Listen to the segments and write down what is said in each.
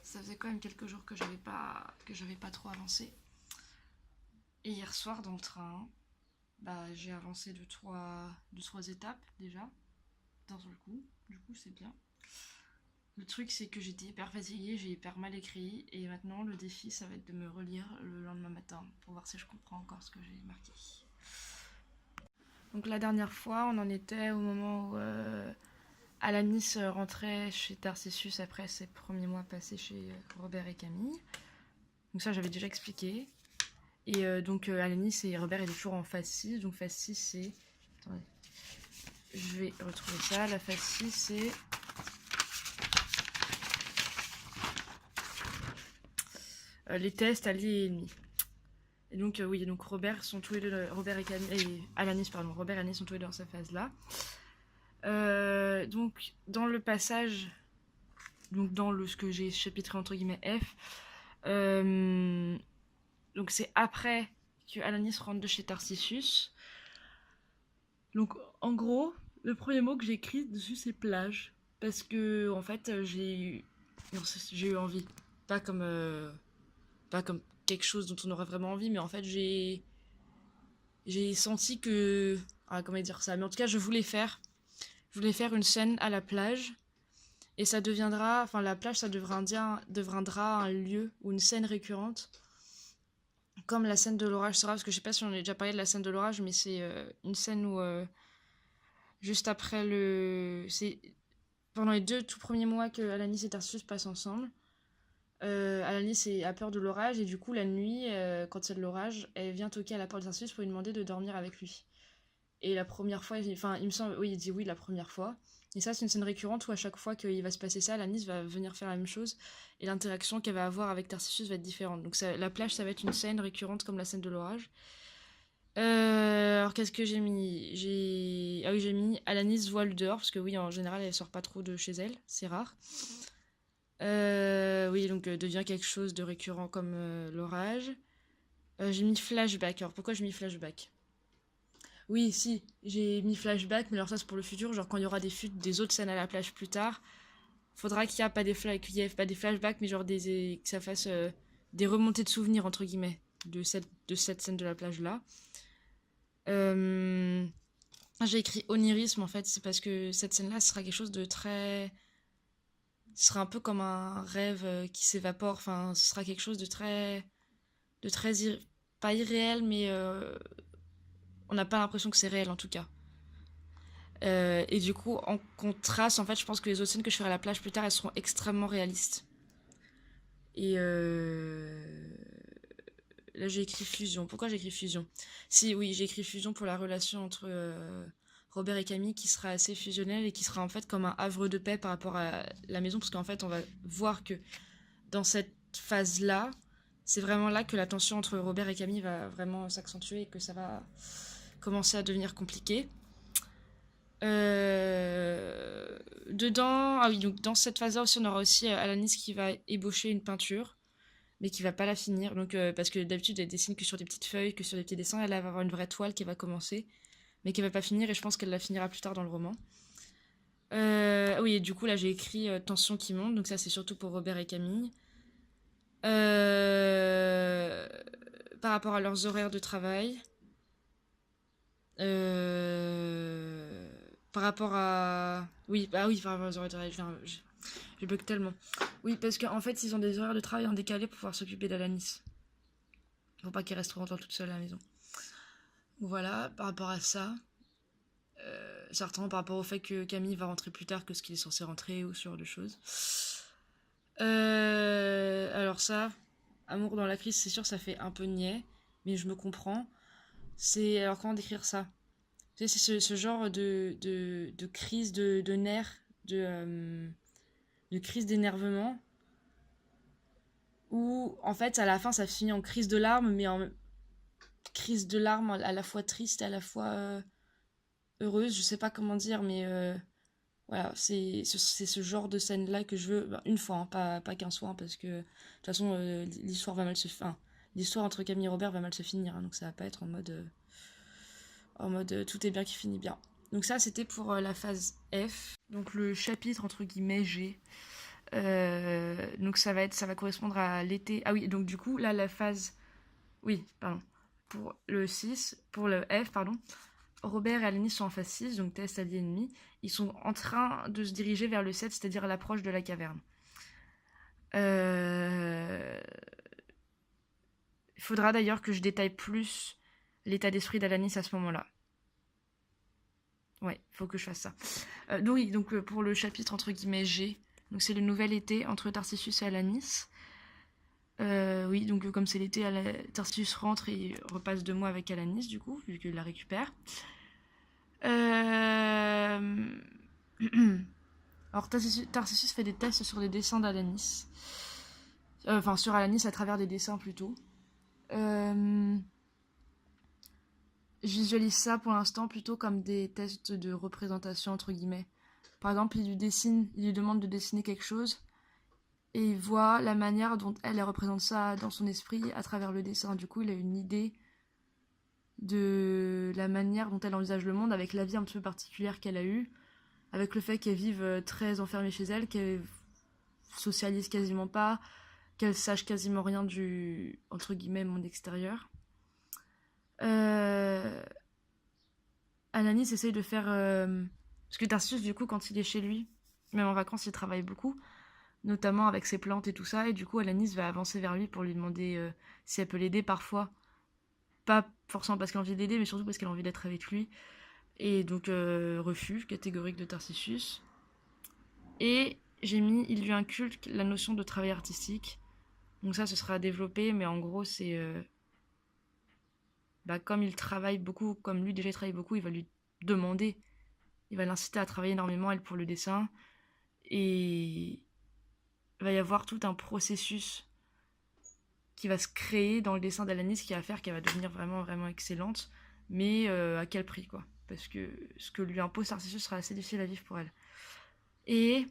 ça faisait quand même quelques jours que j'avais pas trop avancé. Et hier soir dans le train, j'ai avancé de trois étapes déjà, d'un seul coup. Du coup, c'est bien. Le truc, c'est que j'étais hyper fatiguée, j'ai hyper mal écrit, et maintenant le défi, ça va être de me relire le lendemain matin pour voir si je comprends encore ce que j'ai marqué. Donc la dernière fois, on en était au moment où Alanis rentrait chez Tarcisius après ses premiers mois passés chez Robert et Camille. Donc ça, j'avais déjà expliqué. Et donc Alanis et Robert étaient toujours en phase 6. Donc phase 6, c'est... Attendez. Je vais retrouver ça. La phase 6, c'est... les tests alliés et ennemis. Et donc oui, donc Robert sont tous les deux... Robert et Camille... Et Alanis, pardon. Robert et Alanis sont tous les deux dans cette phase-là. Donc dans le passage... Donc dans ce que j'ai chapitré entre guillemets F... donc c'est après que Alanis rentre de chez Tarcisius. Donc en gros, le premier mot que j'ai écrit dessus c'est plage. Parce que en fait j'ai eu envie. Pas comme quelque chose dont on aurait vraiment envie, mais en fait j'ai senti que... Ah, comment dire ça? Mais en tout cas je voulais faire une scène à la plage. Et ça deviendra... Enfin la plage ça deviendra un lieu ou une scène récurrente. Comme la scène de l'orage sera, parce que je sais pas si on a déjà parlé de la scène de l'orage, mais c'est une scène où juste après c'est pendant les 2 tout premiers mois que Alanis et Tarcisius passent ensemble. Alanis a peur de l'orage et du coup la nuit, quand c'est de l'orage, elle vient toquer à la porte de Tarcisius pour lui demander de dormir avec lui. Et la première fois, il me semble, oui, il dit oui la première fois. Et ça, c'est une scène récurrente où à chaque fois qu'il va se passer ça, Alanis va venir faire la même chose. Et l'interaction qu'elle va avoir avec Tarcisius va être différente. Donc la plage, ça va être une scène récurrente comme la scène de l'orage. Alors qu'est-ce que j'ai mis? J'ai mis Alanis voile dehors, parce que oui, en général, elle sort pas trop de chez elle, c'est rare. Oui, donc devient quelque chose de récurrent comme l'orage. J'ai mis flashback. Alors pourquoi j'ai mis flashback? Oui, si, j'ai mis flashback, mais alors ça c'est pour le futur, genre quand il y aura des autres scènes à la plage plus tard, faudra qu'il y ait pas des flashbacks, mais genre que ça fasse des remontées de souvenirs, entre guillemets, de cette scène de la plage là. J'ai écrit onirisme en fait, c'est parce que cette scène-là sera quelque chose de très... Ce sera un peu comme un rêve qui s'évapore, enfin ce sera quelque chose de très... Pas irréel, mais on n'a pas l'impression que c'est réel en tout cas. Et du coup, en contraste, en fait, je pense que les autres scènes que je ferai à la plage plus tard, elles seront extrêmement réalistes. Et là, j'ai écrit fusion. Pourquoi j'ai écrit fusion? Si, oui, j'ai écrit fusion pour la relation entre Robert et Camille, qui sera assez fusionnelle et qui sera en fait comme un havre de paix par rapport à la maison, parce qu'en fait, on va voir que dans cette phase-là, c'est vraiment là que la tension entre Robert et Camille va vraiment s'accentuer et que ça va commencer à devenir compliqué. Dedans, ah oui, donc dans cette phase-là aussi, on aura aussi Alanis qui va ébaucher une peinture, mais qui va pas la finir. Donc, parce que d'habitude, elle dessine que sur des petites feuilles, que sur des petits dessins. Elle va avoir une vraie toile qui va commencer, mais qui va pas finir, et je pense qu'elle la finira plus tard dans le roman. Oui, et du coup, là, j'ai écrit tension qui monte, donc ça, c'est surtout pour Robert et Camille. Par rapport à leurs horaires de travail. Par rapport à... Oui, par rapport aux horaires de travail, je bug tellement. Oui, parce qu'en fait, ils ont des horaires de travail en décalé pour pouvoir s'occuper d'Alanis. Faut pas qu'ils restent trop longtemps toute seule à la maison. Voilà, par rapport à ça. Certainement par rapport au fait que Camille va rentrer plus tard que ce qu'il est censé rentrer ou ce genre de choses. Alors ça, amour dans la crise, c'est sûr, ça fait un peu niais, mais je me comprends. C'est... Alors comment décrire ça? Tu sais, c'est ce genre de crise de nerfs, de crise d'énervement, où en fait à la fin ça finit en crise de larmes, mais en crise de larmes à la fois triste, à la fois heureuse, je sais pas comment dire, mais voilà, c'est ce genre de scène là que je veux, une fois, hein, pas 15 fois, hein, parce que de toute façon l'histoire va mal se... Enfin, l'histoire entre Camille et Robert va mal se finir, hein, donc ça va pas être en mode tout est bien qui finit bien. Donc ça, c'était pour la phase F. Donc le chapitre, entre guillemets, G. Donc Donc ça va correspondre à l'été. Ah oui, donc du coup, là, la phase... Oui, pardon. Pour le 6, pour le F, pardon, Robert et Alanis sont en phase 6, donc test allié ennemi. Ils sont en train de se diriger vers le 7, c'est-à-dire à l'approche de la caverne. Il faudra d'ailleurs que je détaille plus l'état d'esprit d'Alanis à ce moment-là. Ouais, il faut que je fasse ça. Donc oui, pour le chapitre entre guillemets G, donc c'est le nouvel été entre Tarcissus et Alanis. Oui, donc comme c'est l'été, Tarcissus rentre et repasse 2 mois avec Alanis, du coup, vu qu'il la récupère. Alors Tarcissus fait des tests sur les dessins d'Alanis. Enfin, sur Alanis à travers des dessins plutôt. Je visualise ça pour l'instant plutôt comme des tests de représentation, entre guillemets. Par exemple, il lui demande de dessiner quelque chose et il voit la manière dont elle représente ça dans son esprit à travers le dessin. Du coup, il a une idée de la manière dont elle envisage le monde avec la vie un petit peu particulière qu'elle a eue, avec le fait qu'elle vive très enfermée chez elle, qu'elle socialise quasiment pas, qu'elle sache quasiment rien du, entre guillemets, monde extérieur. Alanis essaye de faire... Parce que Tarsius, du coup, quand il est chez lui, même en vacances, il travaille beaucoup, notamment avec ses plantes et tout ça, et du coup, Alanis va avancer vers lui pour lui demander si elle peut l'aider parfois. Pas forcément parce qu'elle a envie d'aider, mais surtout parce qu'elle a envie d'être avec lui. Et donc, refus catégorique de Tarcissus. Et il lui inculque la notion de travail artistique. Donc ça, ce sera développé, mais en gros, c'est... comme il travaille beaucoup, comme lui déjà il travaille beaucoup, il va lui demander, il va l'inciter à travailler énormément, elle, pour le dessin. Et il va y avoir tout un processus qui va se créer dans le dessin d'Alanis qui va faire qu'elle va devenir vraiment, vraiment excellente. Mais à quel prix, quoi. Parce que ce que lui impose Tarcissus sera assez difficile à vivre pour elle. Et...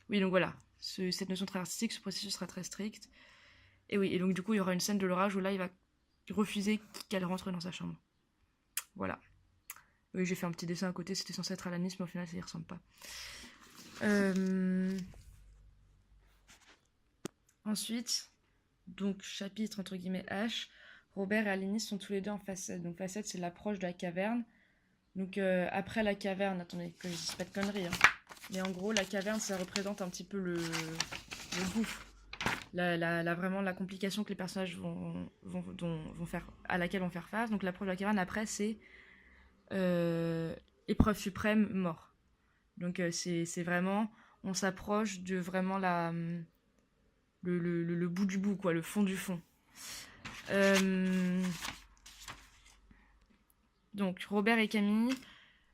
Oui, donc voilà. Cette notion très artistique, ce processus sera très strict. Et oui, et donc du coup, il y aura une scène de l'orage où là, il va refuser qu'elle rentre dans sa chambre. Voilà. Oui, j'ai fait un petit dessin à côté, c'était censé être Alanis, mais au final, ça y ressemble pas. Ensuite, donc chapitre entre guillemets H, Robert et Alanis sont tous les deux en facette. Donc facette, c'est l'approche de la caverne. Donc après la caverne, attendez que je dise pas de conneries, hein. Mais en gros, la caverne, ça représente un petit peu le gouffre. Vraiment la complication que les personnages vont faire, à laquelle vont faire face. Donc l'approche de la caverne, après, c'est épreuve suprême, mort. Donc c'est vraiment, on s'approche de vraiment le bout du bout, quoi, le fond du fond. Donc Robert et Camille,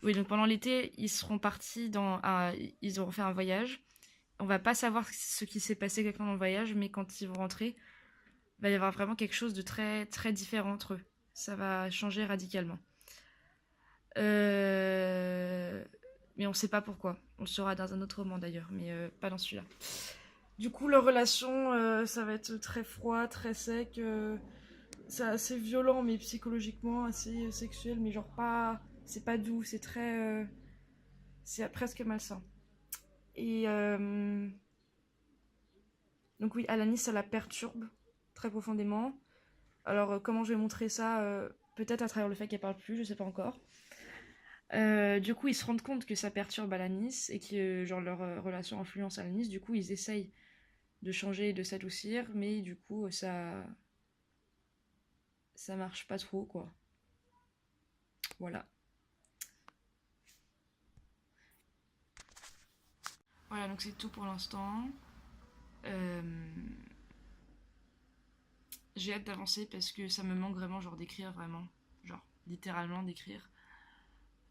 oui, donc pendant l'été, ils seront partis ils auront fait un voyage. On va pas savoir ce qui s'est passé exactement dans le voyage, mais quand ils vont rentrer, il va y avoir vraiment quelque chose de très, très différent entre eux. Ça va changer radicalement. Mais on sait pas pourquoi. On le saura dans un autre roman d'ailleurs, mais pas dans celui-là. Du coup, leur relation, ça va être très froid, très sec. C'est assez violent, mais psychologiquement assez sexuel, mais genre pas... C'est pas doux, c'est très... c'est presque malsain. Et... donc oui, Alanis, ça la perturbe très profondément. Alors, comment je vais montrer ça peut-être à travers le fait qu'elle parle plus, je sais pas encore. Du coup, ils se rendent compte que ça perturbe Alanis et que genre leur relation influence Alanis. Du coup, ils essayent de changer et de s'adoucir, mais du coup, ça marche pas trop, quoi. Voilà. Voilà, donc c'est tout pour l'instant. J'ai hâte d'avancer parce que ça me manque vraiment, genre d'écrire vraiment, genre littéralement d'écrire.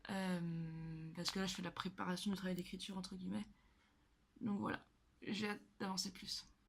Parce que là, je fais la préparation du travail d'écriture entre guillemets. Donc voilà, j'ai hâte d'avancer plus.